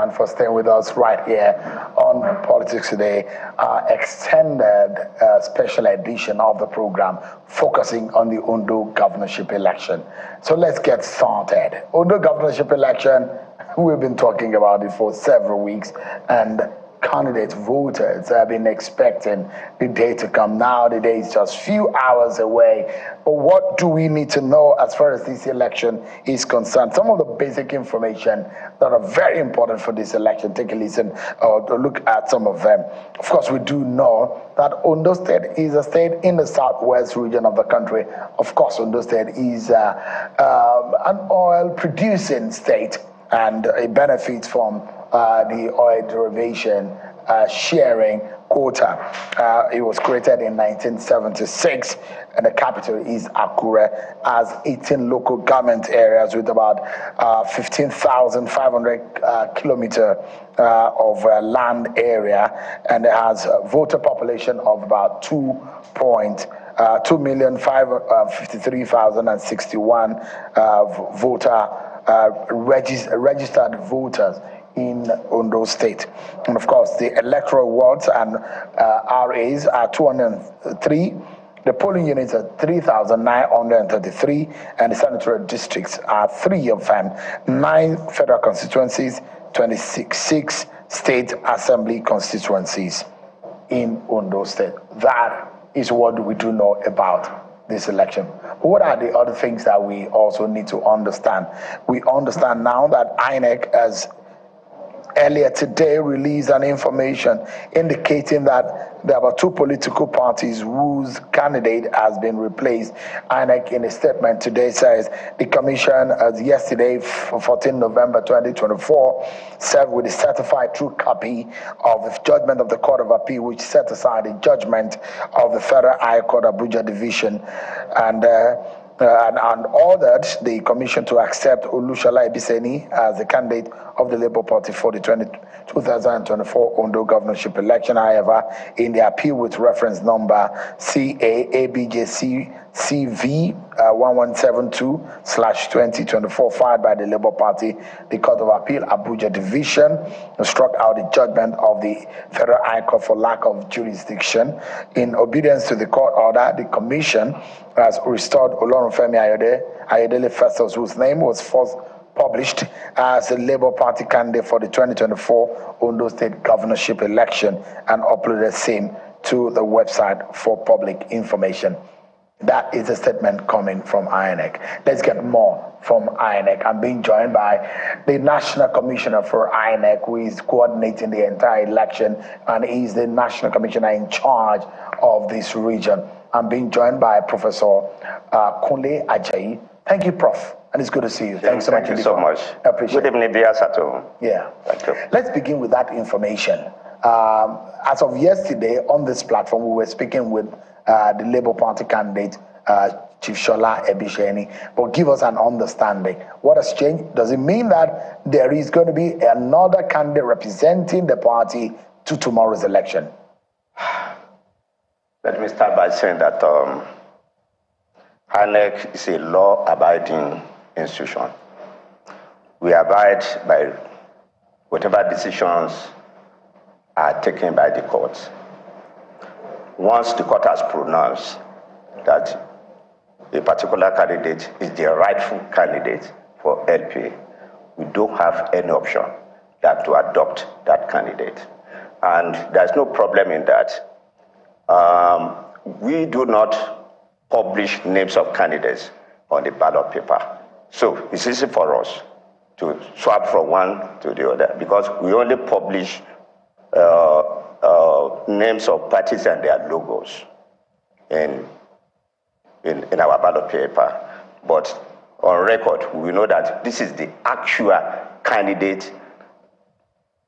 everyone for staying with us right here on Politics Today, our extended special edition of the program focusing on the Ondo governorship election. So let's get started. Ondo governorship election, we've been talking about it for several weeks, and candidates, voters have been expecting the day to come. Now the day is just few hours away. But what do we need to know as far as this election is concerned? Some of the basic information that are very important for this election. Take a listen or look at some of them. Of course, we do know that Ondo State is a state in the southwest region of the country. Of course, Ondo State is an oil-producing state, and it benefits from the oil derivation sharing quota. It was created in 1976, and the capital is Akure, has 18 local government areas with about 15,500 kilometers of land area, and it has a voter population of about 2,553,061 voter registered voters in Ondo State. And of course, the electoral wards and RAs are 203. The polling units are 3,933, and the senatorial districts are 3 of them, 9 federal constituencies, 26 state assembly constituencies in Ondo State. That is what we do know about this election. What are the other things that we also need to understand? We understand now that INEC has earlier today released an information indicating that there are 2 political parties whose candidate has been replaced. INEC in a statement today says the commission, as yesterday, 14 November 2024, served with a certified true copy of the judgment of the Court of Appeal, which set aside the judgment of the Federal High Court Abuja Division, and ordered the commission to accept Olushola Ebiseni as the candidate of the Labour Party for the 2024 Ondo governorship election. However, in the appeal with reference number CAABJCCV 1172/2024 filed by the Labour Party, the Court of Appeal Abuja Division struck out the judgment of the Federal High Court for lack of jurisdiction. In obedience to the court order, the commission has restored Olorunfemi Ayodele Festus, whose name was first published as the Labour Party candidate for the 2024 Ondo State governorship election, and uploaded same to the website for public information. That is a statement coming from INEC. Let's get more from INEC. I'm being joined by the National Commissioner for INEC, who is coordinating the entire election, and is the National Commissioner in charge of this region. I'm being joined by Professor Kunle Ajayi. Thank you, Prof. And it's good to see you. Thanks so much. Thank you so much. I appreciate it. Good evening, dear Sato. Yeah. Thank you. Let's begin with that information. As of yesterday, on this platform, we were speaking with the Labour Party candidate, Chief Shola Ebiseni. But give us an understanding. What has changed? Does it mean that there is going to be another candidate representing the party to tomorrow's election? Let me start by saying that INEC is a law-abiding institution. We abide by whatever decisions are taken by the courts. Once the court has pronounced that a particular candidate is the rightful candidate for LPA, we don't have any option than to adopt that candidate. And there's no problem in that. We do not publish names of candidates on the ballot paper. So it's easy for us to swap from one to the other, because we only publish names of parties and their logos in our ballot paper. But on record, we know that this is the actual candidate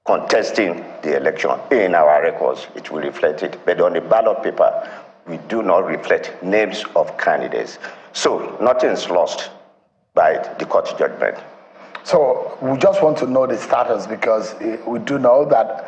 contesting the election. In our records, it will reflect it. But on the ballot paper, we do not reflect names of candidates. So nothing is lost by the court judgment. So we just want to know the status, because we do know that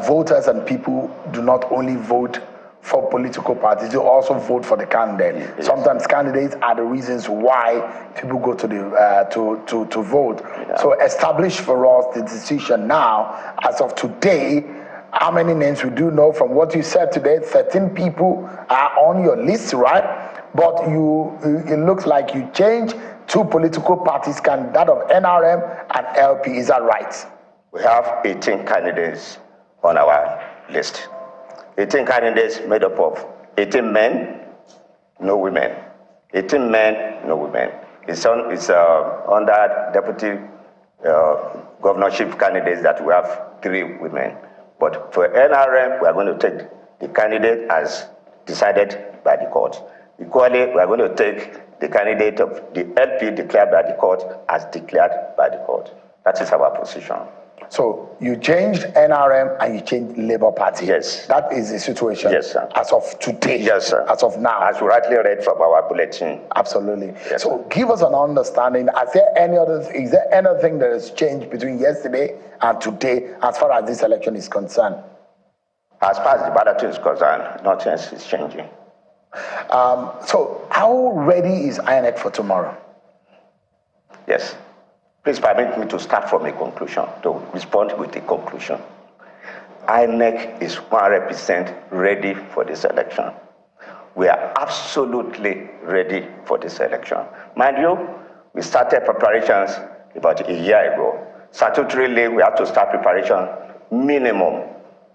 voters and people do not only vote for political parties to also vote for the candidate. Yes. Sometimes candidates are the reasons why people go to the to vote. Yeah. So establish for us the decision now, as of today. How many names we do know from what you said today? 13 people are on your list, right? But it looks like you changed 2 political parties, that of NRM and LP. Is that right? We have 18 candidates on our list. 18 candidates made up of 18 men, no women. 18 men, no women. It's under deputy governorship candidates that we have 3 women. But for NRM, we are going to take the candidate as decided by the court. Equally, we are going to take the candidate of the LP declared by the court as declared by the court. That is our position. So you changed NRM and you changed Labour Party. Yes. That is the situation. Yes, sir. As of today. Yes, sir. As of now. As you rightly read from our bulletin. Absolutely. Yes, so sir. Give us an understanding. Is there anything that has changed between yesterday and today as far as this election is concerned? As far as the balloting is concerned, nothing is changing. So how ready is INEC for tomorrow? Yes. Please permit me to start from a conclusion, to respond with a conclusion. INEC is 100% ready for this election. We are absolutely ready for this election. Mind you, we started preparations about a year ago. Statutorily, we have to start preparation minimum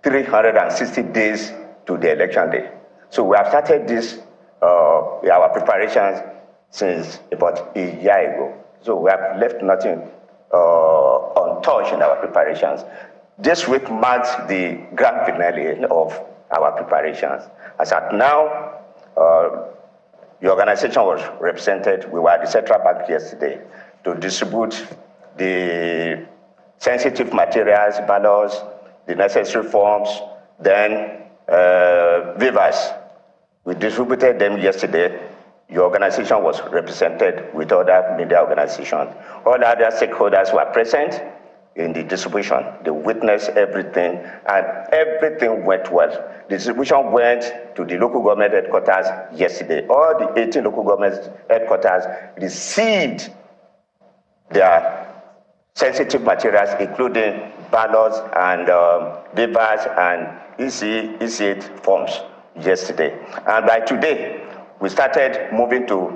360 days to the election day. So we have started our preparations since about a year ago. So we have left nothing untouched in our preparations. This week marks the grand finale of our preparations. As at now, the organization was represented. We were at the Central Bank yesterday to distribute the sensitive materials, ballots, the necessary forms, then vivas. We distributed them yesterday. Your organization was represented with other media organizations. All other stakeholders were present in the distribution. They witnessed everything, and everything went well. The distribution went to the local government headquarters yesterday. All the 18 local government headquarters received their sensitive materials, including ballots and vivas and EC8 forms yesterday. And by today, we started moving to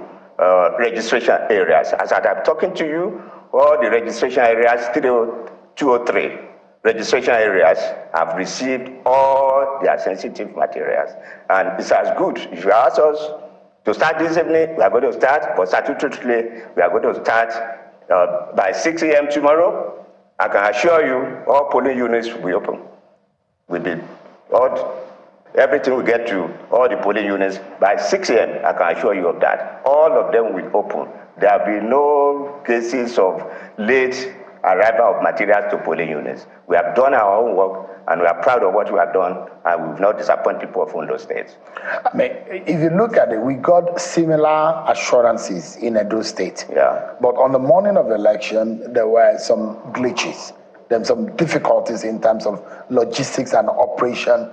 registration areas. As I'm talking to you, all the registration areas, 203 registration areas, have received all their sensitive materials. And it's as good. If you ask us to start this evening, we are going to start, but statutorily, we are going to start by 6 a.m. tomorrow. I can assure you, all polling units will be open. Everything will get to all the polling units by 6 a.m. I can assure you of that. All of them will open. There will be no cases of late arrival of materials to polling units. We have done our own work, and we are proud of what we have done, and we will not disappoint people of Ondo State. I mean, if you look at it, we got similar assurances in Edo State. Yeah. But on the morning of the election, there were some glitches. There were some difficulties in terms of logistics and operation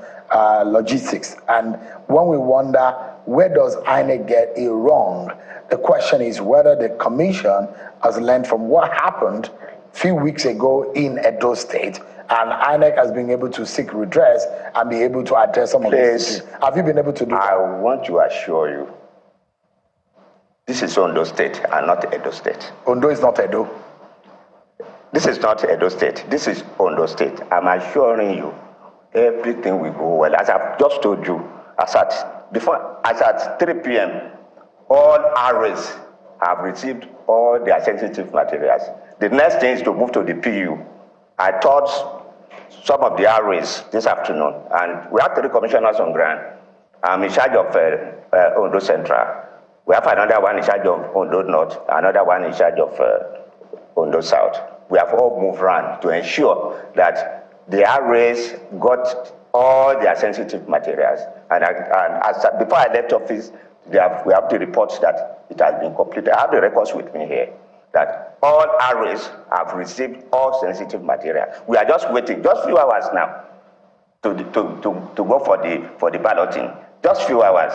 logistics. And when we wonder, where does INEC get it wrong? The question is whether the commission has learned from what happened a few weeks ago in Edo State, and INEC has been able to seek redress and be able to address some of these issues. Have you been able to do that? I want to assure you, this is Ondo State and not Edo State. Ondo is not Edo. This is not Edo State. This is Ondo State. I'm assuring you, everything will go well. As I've just told you, as at 3 p.m., all RAs have received all their sensitive materials. The next thing is to move to the PU. I taught some of the RAs this afternoon, and we have 3 commissioners on ground. I'm in charge of Ondo Central. We have another one in charge of Ondo North, another one in charge of Ondo South. We have all moved around to ensure that the RAs got all their sensitive materials. And before I left office, we have the reports that it has been completed. I have the records with me here, that all RAs have received all sensitive material. We are just waiting, just a few hours now, to go for the balloting. just few hours.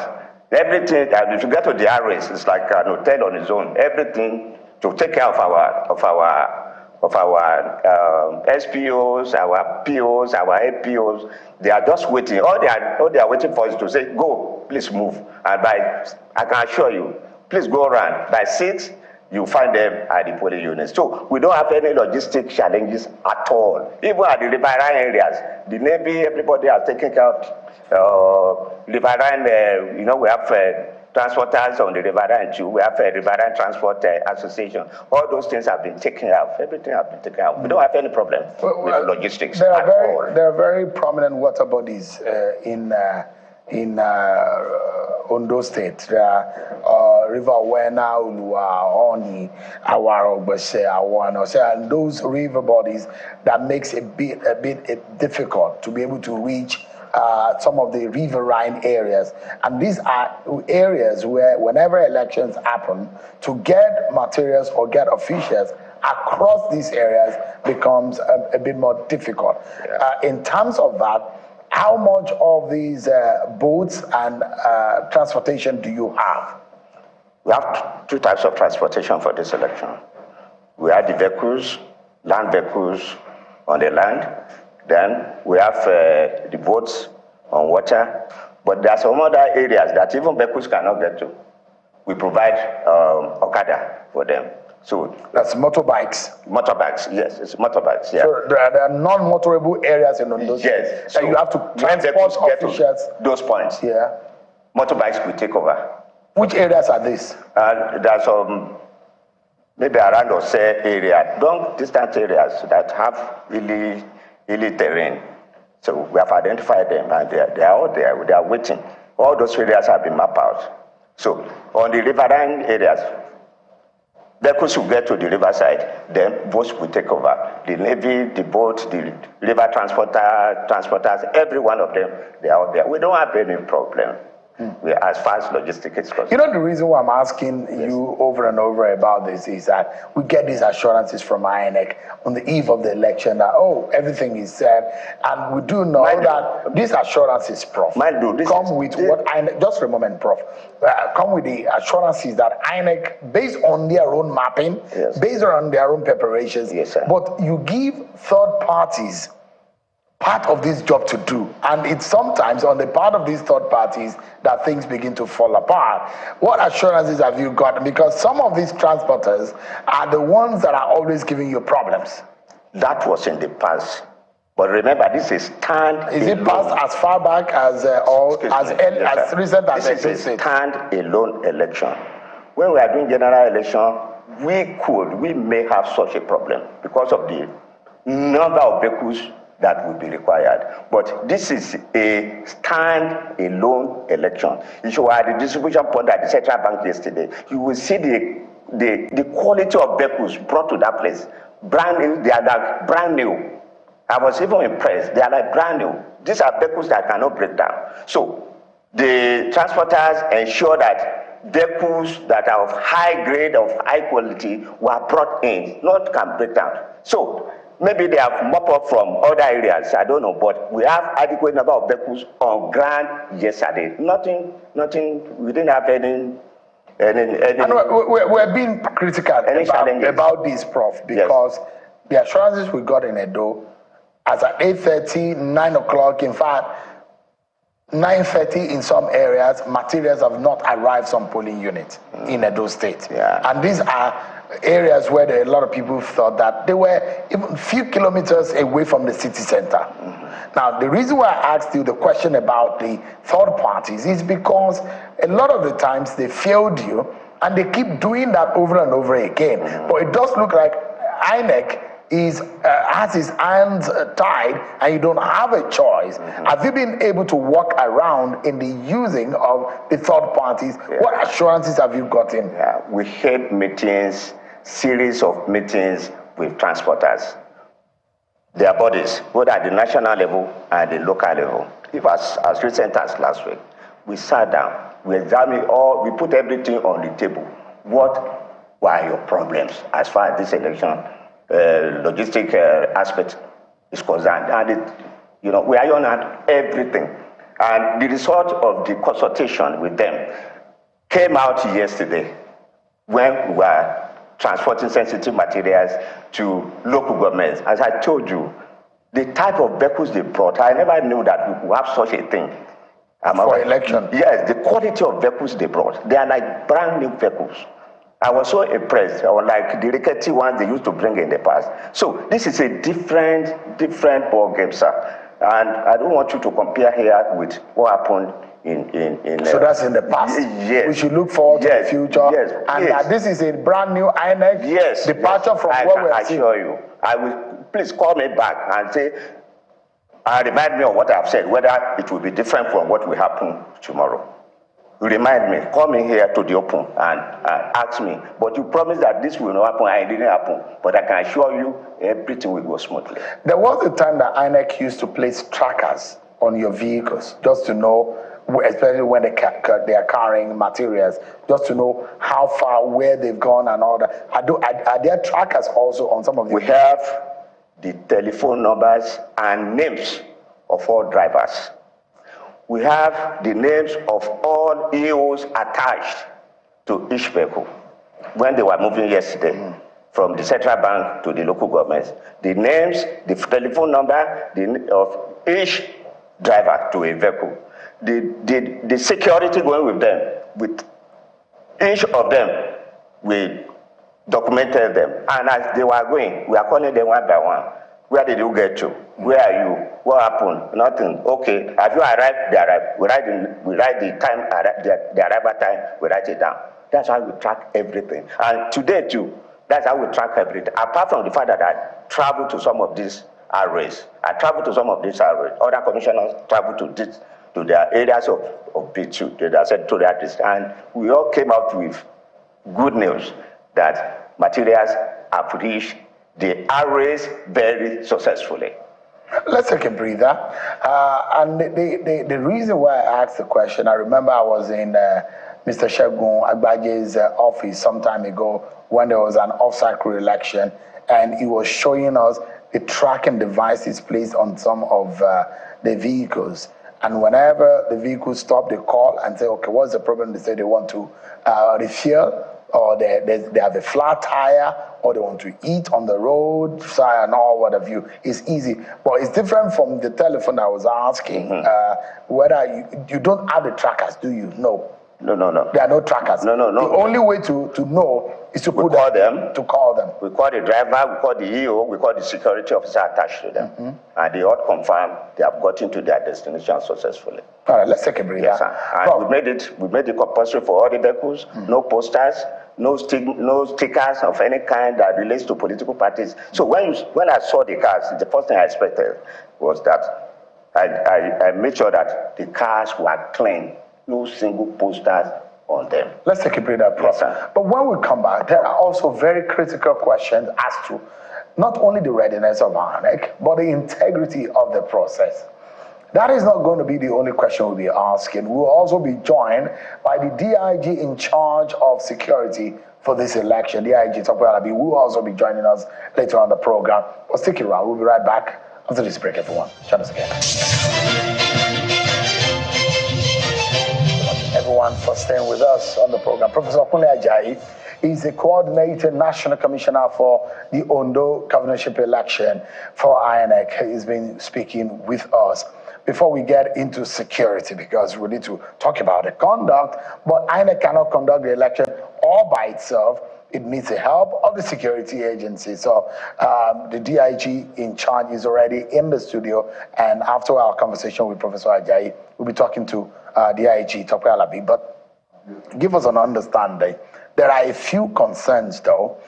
Everything, if you get to the RS, it's like an hotel on its own. Everything to take care of our SPOs, our POs, our APOs. They are just waiting. All they are waiting for is to say, go, please move. And I can assure you, please go around. By 6, you find them at the polling units. So we don't have any logistic challenges at all. Even at the riverine areas, the Navy, everybody are taking care of riverine. We have transporters on the riverine too. We have a riverine transport association. All those things have been taken care of. Everything has been taken care of. We don't have any problem with logistics at all. There are very prominent water bodies in Ondo State. There are River Wena, Ulua, Oni, Awaro, Bese, Awano, and those river bodies that makes it a bit difficult to be able to reach some of the riverine areas. And these are areas where whenever elections happen, to get materials or get officials across these areas becomes a bit more difficult. Yeah. In terms of that, how much of these boats and transportation do you have? We have 2 types of transportation for this election. We have the vehicles, land vehicles on the land. Then we have the boats on water. But there are some other areas that even vehicles cannot get to. We provide Okada for them. So that's motorbikes. Motorbikes, yes, it's motorbikes. Yeah. So there are non-motorable areas in those. Yes. So you have to transport officials. Those points. Yeah. Motorbikes will take over. Which areas are these? There's some maybe around or say area, long distant areas that have hilly terrain. So we have identified them, and they are all there. They are waiting. All those areas have been mapped out. So on the riverine areas, vehicles will get to the riverside, then boats will take over. The Navy, the boat, the river transporters, every one of them, they are out there. We don't have any problem. As far as logistics is concerned. You know, the reason why I'm asking you over and over about this is that we get these assurances from INEC on the eve of the election that, everything is set. And we do know that these assurances, Prof, come with what INEC, just for a moment, Prof, come with the assurances that INEC, based on their own mapping, based on their own preparations, but you give third parties part of this job to do, and it's sometimes on the part of these third parties that things begin to fall apart. What assurances have you got? Because some of these transporters are the ones that are always giving you problems. That was in the past, but remember, this is stand. Is it past as far back as as recent as this is a stand-alone election? When we are doing general election, we may have such a problem because of the number of vehicles that will be required. But this is a stand-alone election. If you were at the distribution point at the central bank yesterday, you will see the quality of vehicles brought to that place. Brand new, they are like brand new. I was even impressed. They are like brand new. These are vehicles that cannot break down. So the transporters ensure that vehicles that are of high grade, of high quality, were brought in, not can break down. So maybe they have mop up from other areas, I don't know, but we have adequate number of vehicles on ground yesterday. Nothing, we didn't have any. And we're being critical about this, Prof, because the assurances we got in Edo, as at 8:30, 9 o'clock, in fact, 9:30 in some areas, materials have not arrived some polling units in Edo State. And these are areas where there are a lot of people thought that they were even a few kilometers away from the city center. Now, the reason why I asked you the question about the third parties is because a lot of the times they failed you, and they keep doing that over and over again. But it does look like INEC has his hands tied, and you don't have a choice. Have you been able to walk around in the using of the third parties? What assurances have you gotten? We had meetings, series of meetings with transporters, their bodies, both at the national level and the local level. If as recent as last week, we sat down, we examined we put everything on the table. What were your problems as far as this election logistic aspect is concerned? And we are on everything. And the result of the consultation with them came out yesterday when we were transporting sensitive materials to local governments. As I told you, the type of vehicles they brought, I never knew that we would have such a thing. For election? Yes, the quality of vehicles they brought, they are like brand new vehicles. I was so impressed. I was like the rickety ones they used to bring in the past. So this is a different ball game, sir. And I don't want you to compare here with what happened in so that's in the past. Yes. We should look forward to the future. Yes. And this is a brand new INEC departure from what we're seeing. I assure you. I will, please call me back and say, remind me of what I've said, whether it will be different from what will happen tomorrow. Remind me, call me here to the open and ask me. But you promised that this will not happen, and it didn't happen. But I can assure you, everything will go smoothly. There was a time that INEC used to place trackers on your vehicles, just to know, especially when they are carrying materials, just to know how far, where they've gone and all that. Are there trackers also on some of the We have the telephone numbers and names of all drivers. We have the names of all EOs attached to each vehicle. When they were moving yesterday from the central bank to the local governments, the names, the telephone number of each driver to a vehicle, the security going with them, with each of them, we documented them. And as they were going, we are calling them one by one. Where did you get to? Where are you? What happened? Nothing. Okay. Have you arrived? They arrived. We write the time, the arrival time, we write it down. That's how we track everything. And today too, that's how we track everything. Apart from the fact that I travel to some of these arrays. Other commissioners travel to their areas of P2, to their sectorial district. And we all came out with good news that materials have reached the arrays very successfully. Let's take a breather. And the reason why I asked the question, I remember I was in Mr. Shegun Agbaje's office some time ago when there was an off-cycle election, and he was showing us the tracking devices placed on some of the vehicles. And whenever the vehicle stopped, they call and say, okay, what's the problem? They say they want to refuel, or they have a flat tire, or they want to eat on the road, and all what have you. It's easy. But it's different from the telephone I was asking, whether you don't have the trackers, do you? No. No. There are no trackers. No. The only way to know is to call them. To call them. We call the driver, we call the EO, we call the security officer attached to them. And they all confirm they have gotten to their destination successfully. All right, let's take a breather. Yes, sir. And we made it compulsory for all the vehicles, no posters, no stickers of any kind that relates to political parties. So when I saw the cars, the first thing I expected was that I made sure that the cars were clean, no single posters on them. Let's take a breather, Prof. Yes, but when we come back, there are also very critical questions as to not only the readiness of INEC, but the integrity of the process. That is not going to be the only question we'll be asking. We'll also be joined by the DIG in charge of security for this election, DIG Topoyalabi, will also be joining us later on the program. But stick around, we'll be right back after this break, everyone. Join us again. Everyone for staying with us on the program. Professor Kunle Ajayi is the coordinating national commissioner for the Ondo governorship election for INEC. He's been speaking with us. Before we get into security, because we need to talk about the conduct, but INEC cannot conduct the election all by itself. It needs the help of the security agency. So the DIG in charge is already in the studio, and after our conversation with Professor Ajayi, we'll be talking to DIG Topoyalabi. But give us an understanding. There are a few concerns, though,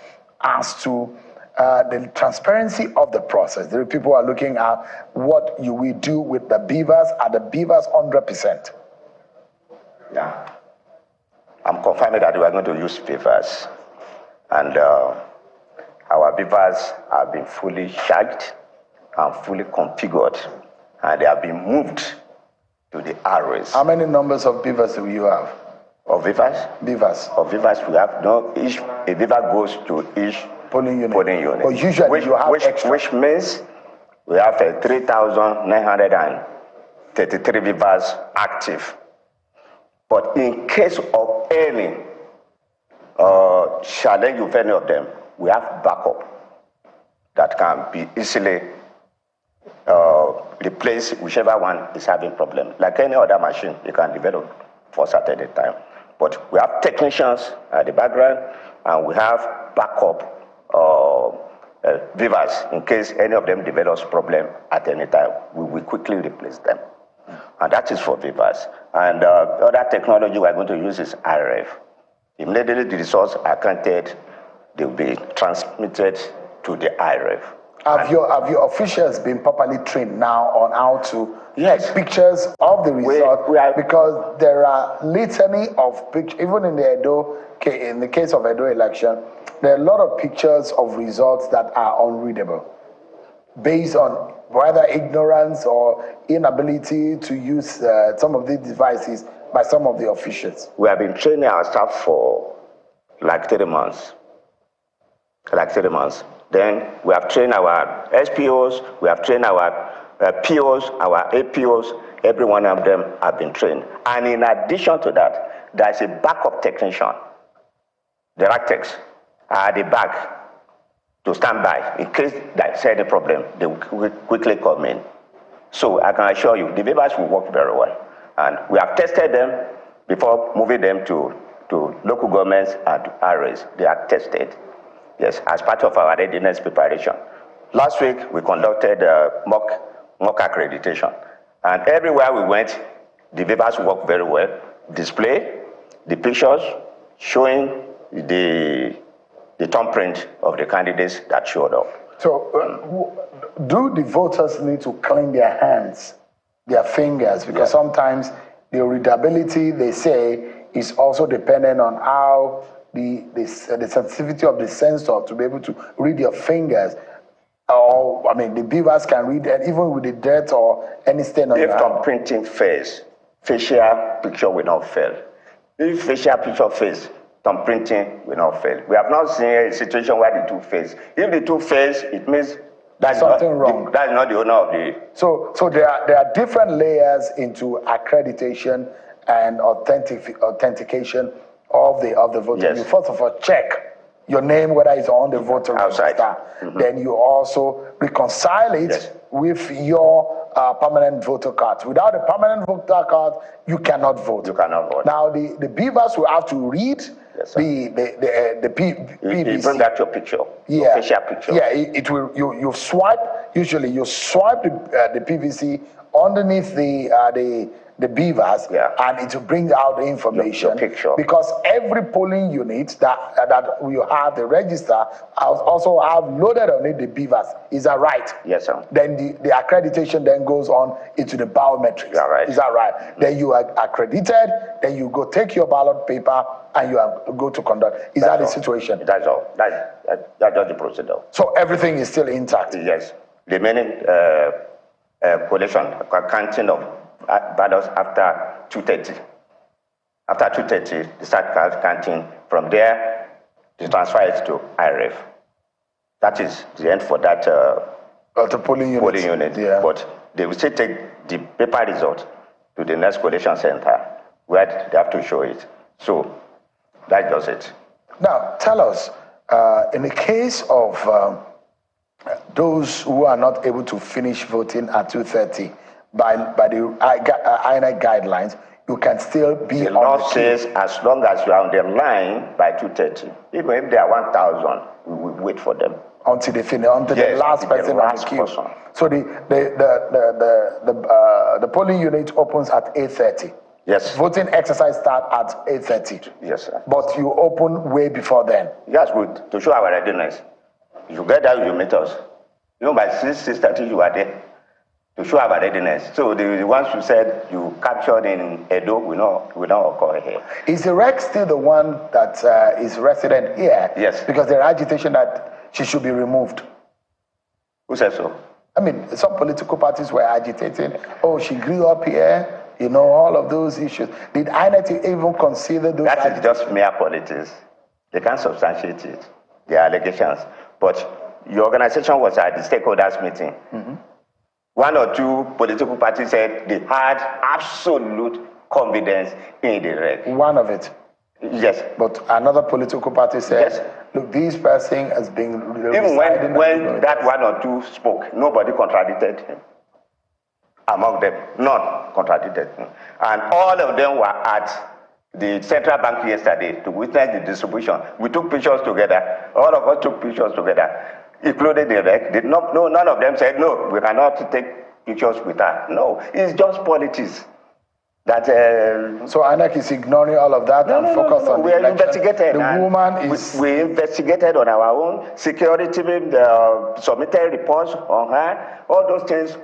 as to the transparency of the process. There are people who are looking at what you will do with the beavers. Are the beavers 100%? Yeah. I'm confirming that we are going to use beavers. And our beavers have been fully charged and fully configured. And they have been moved to the arrays. How many numbers of beavers do you have? Of beavers? Beavers. Of beavers, we have a beaver goes to each polling unit. But usually you have extra. Which means we have 3,900 33 Vivas active. But in case of any challenge with any of them, we have backup that can be easily replace whichever one is having problem. Like any other machine, you can develop for a certain time. But we have technicians at the background, and we have backup Vivas in case any of them develops problem at any time. We will quickly replace them. And that is for Vivas. And other technology we're going to use is RF. Immediately the results are counted, they will be transmitted to the RF. Have your officials been properly trained now on how to take pictures of the result? Because there are litany of pictures, even in the case of Edo election, there are a lot of pictures of results that are unreadable, based on whether ignorance or inability to use some of these devices by some of the officials. We have been training our staff for like 3 months. Then we have trained our SPOs, we have trained our POs, our APOs, every one of them have been trained. And in addition to that, there's a backup technician. The RACTEX are at the back to stand by in case there's any problem. They will quickly come in. So I can assure you, the Vivas will work very well. And we have tested them before moving them to local governments and RAs. They are tested. Yes, as part of our readiness preparation. Last week, we conducted mock accreditation. And everywhere we went, the Vivas worked very well. Display the pictures showing the thumbprint of the candidates that showed up. So, do the voters need to clean their hands, their fingers? Because sometimes the readability, they say, is also dependent on how the sensitivity of the sensor to be able to read your fingers. Or, I mean, the beavers can read that even with the dirt or any stain on your hand. If thumbprinting fails, facial picture will not fail. If facial picture fails, thumbprinting will not fail. We have not seen a situation where the two fails. If the two fails, it means that's something wrong. That's not the owner of the. So there are different layers into accreditation and authentication of the voter. Yes. You first of all check your name, whether it's on the voter register. Mm-hmm. Then you also reconcile it with your permanent voter card. Without a permanent voter card, you cannot vote. You cannot vote. Now the beavers will have to read the PVC. You bring back your picture, your facial picture. Yeah, it will. You swipe. Usually, you swipe the PVC underneath the beavers, and it will bring out the information. Your picture. Because every polling unit that will have the register also have loaded on it the beavers. Is that right? Yes, sir. Then the accreditation then goes on into the biometrics. Right. Is that right? Mm-hmm. Then you are accredited. Then you go take your ballot paper and you go to conduct. Is that the situation? That's all. That's the procedure. So everything is still intact. Yes. The remaining collation, counting of ballots after 2:30. After 2:30, they start counting. From there, they transfer it to IRF. That is the end for that polling unit. Yeah. But they will still take the paper result to the next collation center where they have to show it. So that does it. Now, tell us, in the case of those who are not able to finish voting at 2:30, by the INEC guidelines, you can still be the law says as long as you are on the line by 2:30. Even if they are 1,000, we will wait for them until they finish, until the last person on the queue. So the polling unit opens at 8:30. Yes. Voting exercise start at 8:30. Yes, sir. But you open way before then. Yes, good. To show our readiness. If you get there, you meet us. By 6:30, you are there. To show our readiness. So the ones you said you captured in Edo will not occur here. Is the rec still the one that is resident here? Yes. Because there are agitation that she should be removed. Who said so? I mean, some political parties were agitating. Oh, she grew up here. All of those issues. Did INEC even consider those? That is just mere politics. They can't substantiate it. Their allegations. But your organization was at the stakeholders meeting. Mm-hmm. One or two political parties said they had absolute confidence in the rec. One of it. Yes. But another political party said, yes, look, this person has been... Even when that one or two spoke, nobody contradicted him. Among them, none contradicted him. And all of them were at the central bank yesterday to witness the distribution. We took pictures together. All of us took pictures together, including the rec. None of them said, no, we cannot take pictures with her. No, it's just politics. That, so INEC is ignoring all of that and focus on we the election. Investigated. The woman is... We investigated on our own. Security submitted reports on her. All those things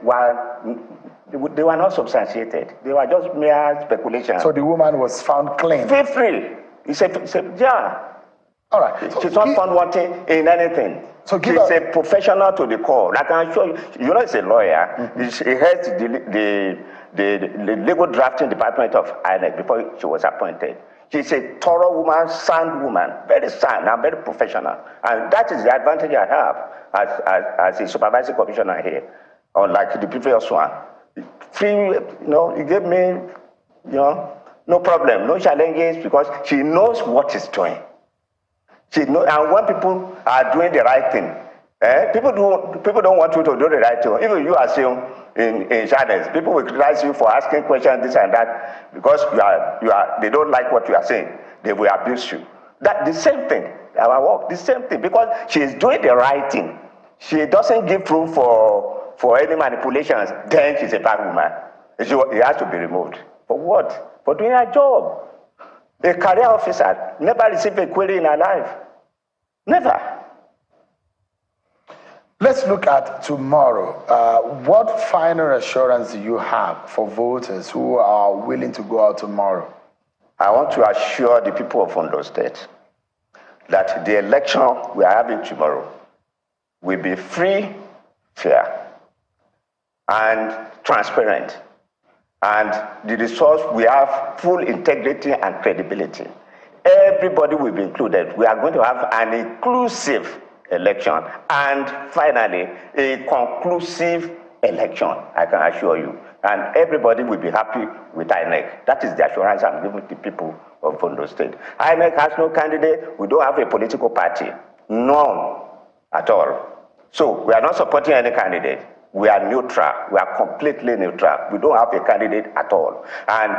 they were not substantiated. They were just mere speculation. So the woman was found clean? Free. He said, yeah. All right. She's not found wanting in anything. So she's a professional to the core. I can show you. You know, he's a lawyer. Mm-hmm. She heads the legal drafting department of INEC before she was appointed. She's a thorough woman, sound woman, very sound and very professional. And that is the advantage I have as a supervisory commissioner here, unlike the previous one. Free, he gave me, no problem, no challenges, because she knows what she's doing. She knows, and when people are doing the right thing, people don't want you to do the right thing. Even you are still in channels, people will criticize you for asking questions, this and that, because they don't like what you are saying. They will abuse you. That the same thing, our work, the same thing, because she is doing the right thing. She doesn't give room for any manipulations. Then she's a bad woman. He has to be removed. For what? For doing her job. A career officer never received a query in her life. Never. Let's look at tomorrow. What final assurance do you have for voters who are willing to go out tomorrow? I want to assure the people of Ondo State that the election we are having tomorrow will be free, fair, and transparent. And the results, we have full integrity and credibility. Everybody will be included. We are going to have an inclusive election, and finally, a conclusive election, I can assure you. And everybody will be happy with INEC. That is the assurance I'm giving to people of Ondo State. INEC has no candidate. We don't have a political party. None at all. So we are not supporting any candidate. We are neutral. We are completely neutral. We don't have a candidate at all. And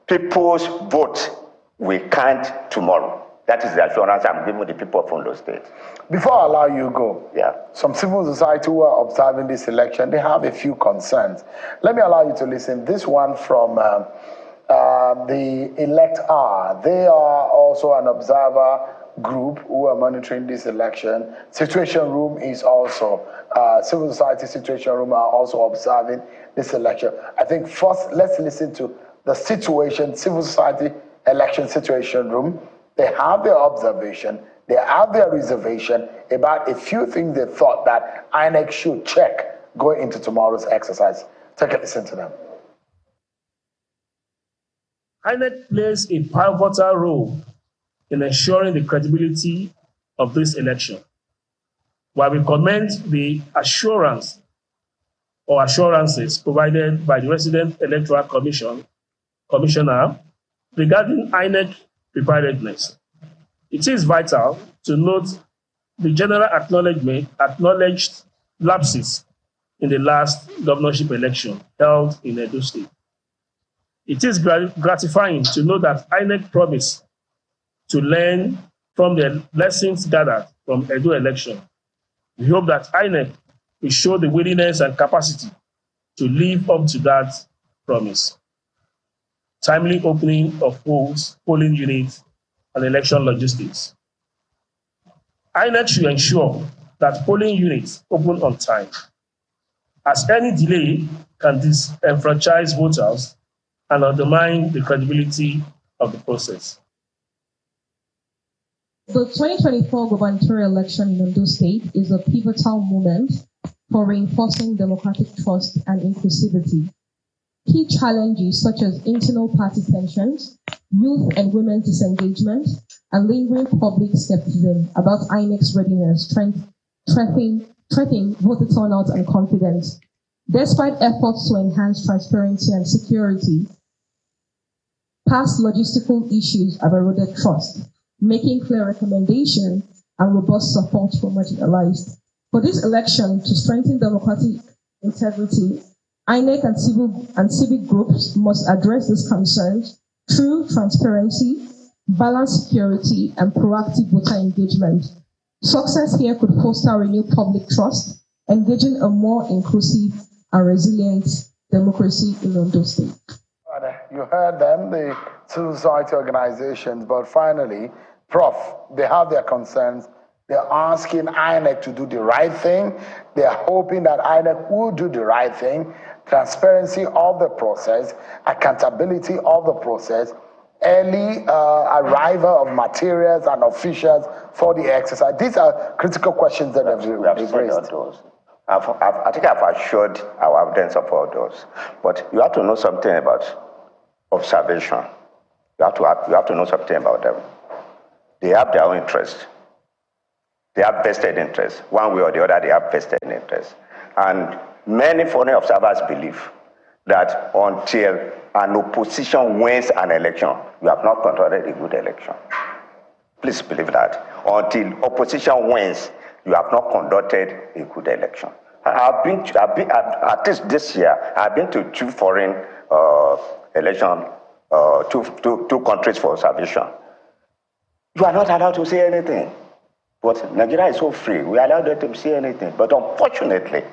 people's vote will count tomorrow. That is the assurance I'm giving the people of Ondo State. Before I allow you to go, some civil society who are observing this election, they have a few concerns. Let me allow you to listen. This one from the Elect-R. They are also an observer group who are monitoring this election. Situation Room is also, civil society Situation Room are also observing this election. I think first, let's listen to the situation, civil society election Situation Room. They have their observation, they have their reservation about a few things they thought that INEC should check going into tomorrow's exercise. Take a listen to them. INEC plays a pivotal role in ensuring the credibility of this election. While we commend the assurances provided by the Resident Electoral Commissioner regarding INEC preparedness, it is vital to note the general acknowledged lapses in the last governorship election held in Edo State. It is gratifying to know that INEC promised to learn from the lessons gathered from Edo election. We hope that INEC will show the willingness and capacity to live up to that promise. Timely opening of polls, polling units, and election logistics. INEC should ensure that polling units open on time, as any delay can disenfranchise voters and undermine the credibility of the process. The 2024 gubernatorial election in Ondo State is a pivotal moment for reinforcing democratic trust and inclusivity. Key challenges such as internal party tensions, youth and women's disengagement, and lingering public skepticism about INEC's readiness threatening voter turnout and confidence. Despite efforts to enhance transparency and security, past logistical issues have eroded trust, making clear recommendations and robust support for marginalized. For this election, to strengthen democratic integrity, INEC and civic groups must address these concerns through transparency, balanced security, and proactive voter engagement. Success here could foster renewed public trust, engaging a more inclusive and resilient democracy in Ondo State. You heard them, the civil society organizations, but finally, Prof, they have their concerns. They're asking INEC to do the right thing. They're hoping that INEC will do the right thing. Transparency of the process, accountability of the process, early arrival of materials and officials for the exercise. These are critical questions that we have raised. I think I've assured our evidence of all those. But you have to know something about observation. You have to know something about them. They have their own interest. They have vested interest. One way or the other, they have vested interest. And many foreign observers believe that until an opposition wins an election, you have not conducted a good election. Please believe that. Until opposition wins, you have not conducted a good election. At least this year, I've been to 2 foreign elections, two countries for observation. You are not allowed to say anything. But Nigeria is so free, we allow them to say anything. But unfortunately,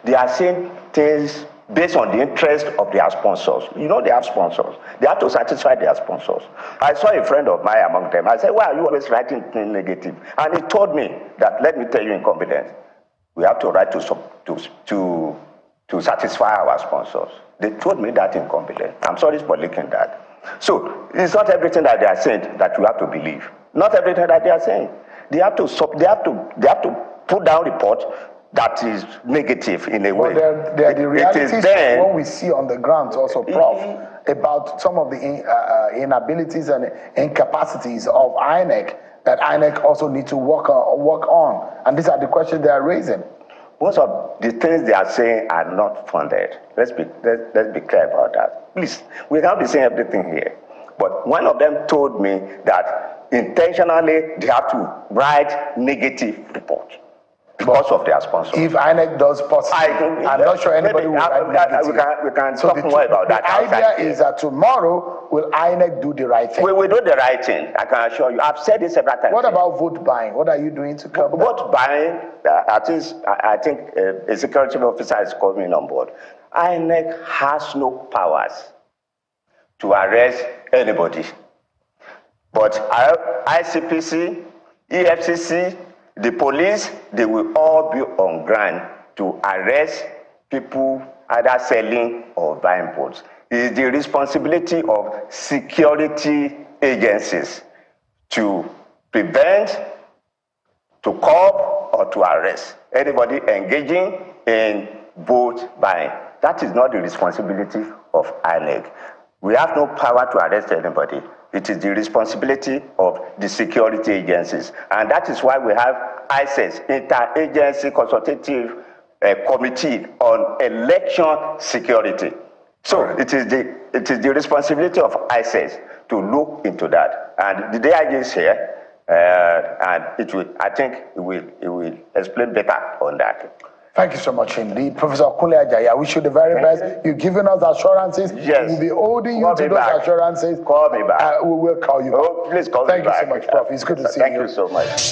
they are saying things based on the interest of their sponsors. You know they have sponsors. They have to satisfy their sponsors. I saw a friend of mine among them. I said, why are you always writing things negative? And he told me that, let me tell you in confidence, we have to write to satisfy our sponsors. They told me that in confidence. I'm sorry for leaking that. So it's not everything that they are saying that you have to believe. Not everything that they are saying. They have to put down report that is negative in a way. Well, the realities of what we see on the ground also, Prof, about some of the inabilities and incapacities of INEC that INEC also need to work on. And these are the questions they are raising. Most of the things they are saying are not funded. Let's be clear about that. Please, we can't be saying everything here. But one of them told me that intentionally they have to write negative report because of their sponsors. If INEC does positive, I'm not sure anybody will write negative. We can talk more about that. The idea is that tomorrow, will INEC do the right thing? We will do the right thing, I can assure you. I've said this several times. What about vote buying? What are you doing to curb that? Vote buying, I think a security officer is coming on board. INEC has no powers to arrest anybody. But ICPC, EFCC, the police, they will all be on ground to arrest people either selling or buying votes. It is the responsibility of security agencies to prevent, to curb, or to arrest anybody engaging in vote buying. That is not the responsibility of INEC. We have no power to arrest anybody. It is the responsibility of the security agencies. And that is why we have ICES, Interagency Consultative Committee on Election Security. So it is the responsibility of ICES to look into that. And the DIG is here, and I think it will explain better on that. Thank you so much indeed. Professor Kunle Ajayi, I wish you the very best. You've given us assurances. Yes. We'll be holding you to those assurances. Call me back. We will call you back. Oh, please call me back. Thank you so much, Prof. It's good to see you. Thank you so much.